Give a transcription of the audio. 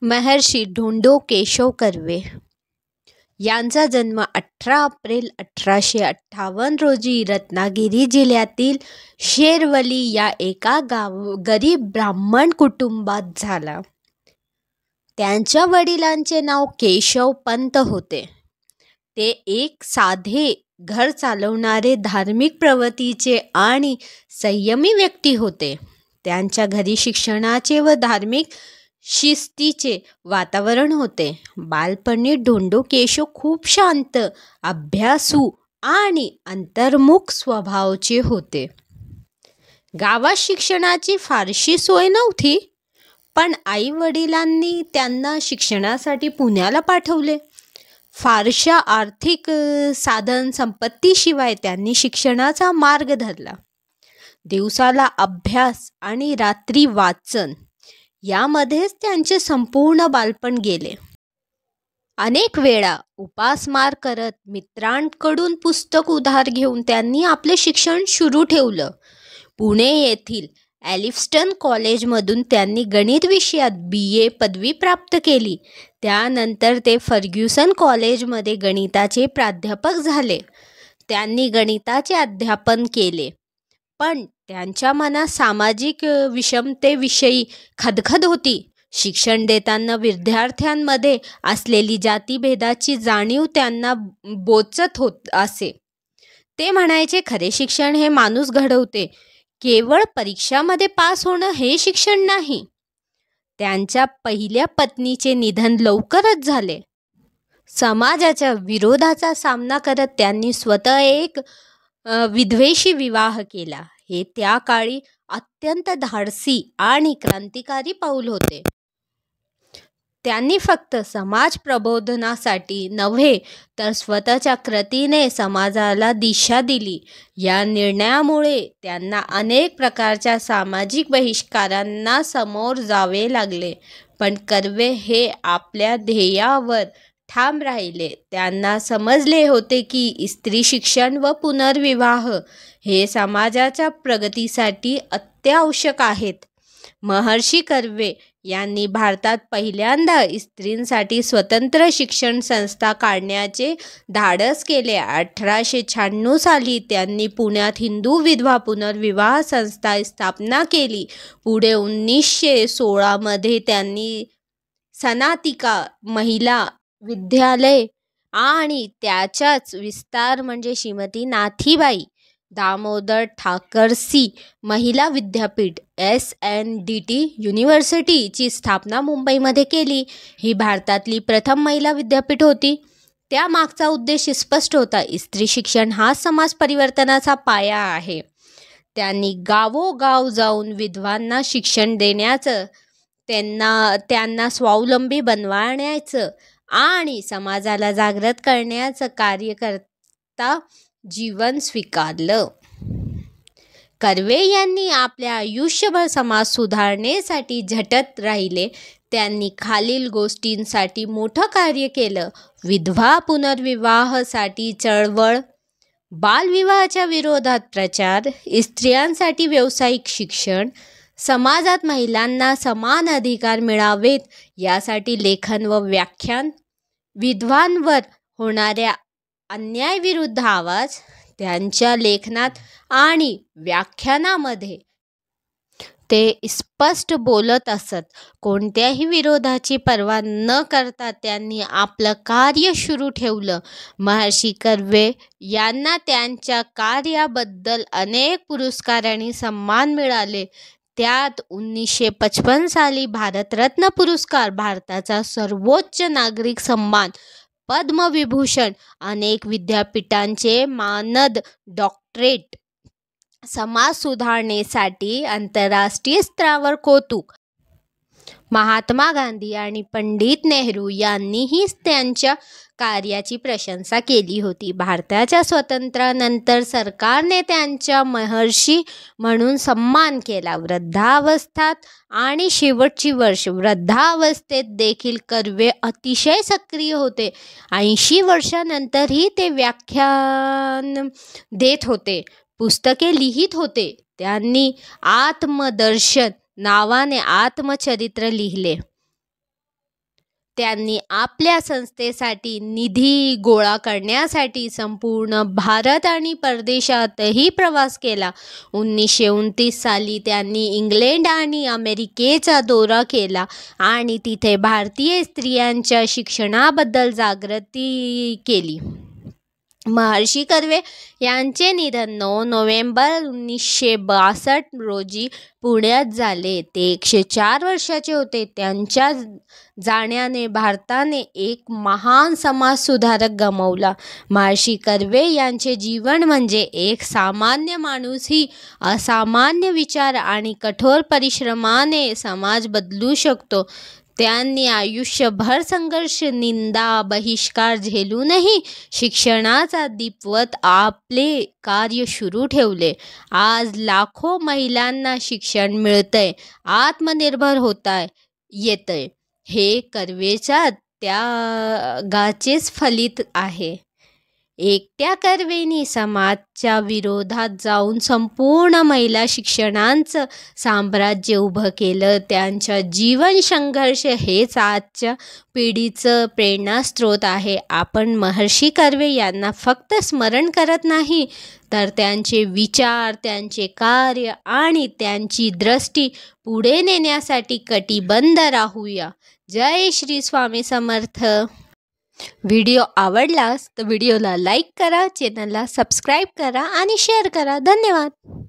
महर्षी धोंडो केशव कर्वे यांचा जन्म 18 एप्रिल 1858 रोजी रत्नागिरी जिल्ह्यातील शेरवली या एका गरीब ब्राह्मण कुटुंबात झाला. त्यांच्या वडिलांचे नाव केशव पंत होते. ते एक साधे घर चालवणारे, धार्मिक प्रवृत्तीचे आणि संयमी व्यक्ती होते. त्यांच्या घरी शिक्षणाचे व धार्मिक शिस्तीचे वातावरण होते. बालपणी धोंडो केशव खूप शांत, अभ्यासू आणि अंतर्मुख स्वभावाचे होते. गावात शिक्षणाची फारशी सोय नव्हती, पण आई वडिलांनी त्यांना शिक्षणासाठी पुण्याला पाठवले. फारशा आर्थिक साधन संपत्तीशिवाय त्यांनी शिक्षणाचा मार्ग धरला. दिवसाला अभ्यास आणि रात्री वाचन यामध्येच त्यांचे संपूर्ण बालपण गेले. अनेक वेळा उपासमार करत मित्रांकडून पुस्तक उधार घेऊन त्यांनी आपले शिक्षण सुरू ठेवलं. पुणे येथील एल्फिन्स्टन कॉलेजमधून त्यांनी गणित विषयात BA पदवी प्राप्त केली. त्यानंतर ते फर्ग्युसन कॉलेजमध्ये गणिताचे प्राध्यापक झाले. त्यांनी गणिताचे अध्यापन केले, पण त्यांच्या मनात सामाजिक विषमतेविषयी खदखद होती. शिक्षण देताना विद्यार्थ्यांमध्ये असलेली जातीभेदाची जाणीव त्यांना बोचत होत असे. ते म्हणायचे, खरे शिक्षण हे माणूस घडवते, केवळ परीक्षामध्ये पास होणं हे शिक्षण नाही. त्यांच्या पहिल्या पत्नीचे निधन लवकरच झाले. समाजाच्या विरोधाचा सामना करत त्यांनी स्वतः एक विधवेशी विवाह केला. हे त्या काळी अत्यंत धाडसी आणि क्रांतिकारी पाऊल होते. त्यांनी फक्त समाज प्रबोधनासाठी नव्हे, तर स्वतःच्या कृतीने समाजाला दिशा दिली. या निर्णयामुळे त्यांना अनेक प्रकारच्या सामाजिक बहिष्कारांना समोर जावे लागले, पण कर्वे हे आपल्या ध्येयावर ठाम राहिले. त्यांना समजले होते की स्त्री शिक्षण व पुनर्विवाह हे समाजाच्या प्रगतीसाठी अत्यावश्यक आहेत. महर्षी कर्वे यांनी भारतात पहिल्यांदा स्त्रियांसाठी स्वतंत्र शिक्षण संस्था काढण्याचे धाडस केले. 1896 साली त्यांनी पुण्यात हिंदू विधवा पुनर्विवाह संस्था स्थापना केली. पुढे 1916 मध्ये त्यांनी सनातिका महिला विद्यालय आणि त्याचाच विस्तार म्हणजे श्रीमती नाथीबाई दामोदर ठाकरसी महिला विद्यापीठ SNDT युनिव्हर्सिटी ची स्थापना मुंबईमध्ये केली. ही भारतातली प्रथम महिला विद्यापीठ होती. त्यामागचा उद्देश स्पष्ट होता. स्त्री शिक्षण हा समाज परिवर्तनाचा पाया आहे. त्यांनी गावोगाव जाऊन विधवांना शिक्षण देण्याचं, त्यांना स्वावलंबी बनवण्याचं आणि समाजाला जागृत करण्याचं कार्य करता जीवन स्वीकारलं. कर्वे यांनी आपल्या आयुष्यभर समाज सुधारणेसाठी झटत राहिले. त्यांनी खालील गोष्टींसाठी मोठं कार्य केलं: विधवा पुनर्विवाहासाठी चळवळ, बालविवाहाच्या विरोधात प्रचार, स्त्रियांसाठी व्यावसायिक शिक्षण, समाजात महिलांना समान अधिकार मिळावेत यासाठी लेखन व व्याख्यान, विधवांवर होणाऱ्या अन्यायाविरुद्ध आवाज. त्यांच्या लेखनात आणि व्याख्यानामध्ये ते स्पष्ट बोलत असत. कोणत्याही विरोधाची पर्वा न करता त्यांनी आपलं कार्य सुरू ठेवलं. महर्षी कर्वे यांना त्यांच्या कार्याबद्दल अनेक पुरस्कार आणि सन्मान मिळाले. त्यात 1955 साली भारतरत्न पुरस्कार, भारताचा सर्वोच्च नागरिक सन्मान पद्मविभूषण, अनेक विद्यापीठांचे मानद डॉक्टरेट, समाज सुधारणेसाठी आंतरराष्ट्रीय स्तरावर कौतुक. महात्मा गांधी आणि पंडित नेहरू यांनीही त्यांच्या कार्याची प्रशंसा केली होती. भारताच्या स्वातंत्र्यानंतर सरकारने त्यांचा महर्षी म्हणून सन्मान केला. वृद्धावस्थात आणि शेवटची वर्ष वृद्धावस्थेत देखील कर्वे अतिशय सक्रिय होते. 80 वर्षांनंतरही ते व्याख्यान देत होते, पुस्तके लिहित होते. त्यांनी आत्मदर्शन नावाने आत्मचरित्र लिहिले. त्यांनी आपल्या संस्थेसाठी निधी गोळा करण्यासाठी संपूर्ण भारत आणि परदेशातही प्रवास केला. 1929 साली त्यांनी इंग्लंड आणि अमेरिकेचा दौरा केला आणि तिथे भारतीय स्त्रियांच्या शिक्षणाबद्दल जागृती केली. महर्षी कर्वे यांचे निधन 9 नोव्हेंबर 1962 रोजी पुण्यात झाले. ते 104 वर्षाचे होते. त्यांच्या जाण्याने भारताने एक महान समाजसुधारक गमावला. महर्षी कर्वे यांचे जीवन म्हणजे एक सामान्य माणूसही असामान्य विचार आणि कठोर परिश्रमाने समाज बदलू शकतो. त्यांनी आयुष्यभर संघर्ष, निंदा, बहिष्कार झेलूनही शिक्षणाचा दीपवत आपले कार्य सुरू ठेवले. आज लाखो महिलांना शिक्षण मिळतंय, आत्मनिर्भर होता येतंय. हे कर्वेच्या त्यागाचेच फलित आहे. एकट्या कर्वेंनी समाजाच्या विरोधात जाऊन संपूर्ण महिला शिक्षणाचं साम्राज्य उभं केलं. त्यांच्या जीवन संघर्ष हेच आजच्या पिढीचं प्रेरणास्रोत आहे. आपण महर्षी कर्वे यांना फक्त स्मरण करत नाही, तर त्यांचे विचार, त्यांचे कार्य आणि त्यांची दृष्टी पुढे नेण्यासाठी कटिबद्ध राहूया. जय श्री स्वामी समर्थ. व्हिडिओ आवडलास तर व्हिडिओला लाईक करा, चॅनलला सबस्क्राईब करा आणि शेअर करा. धन्यवाद.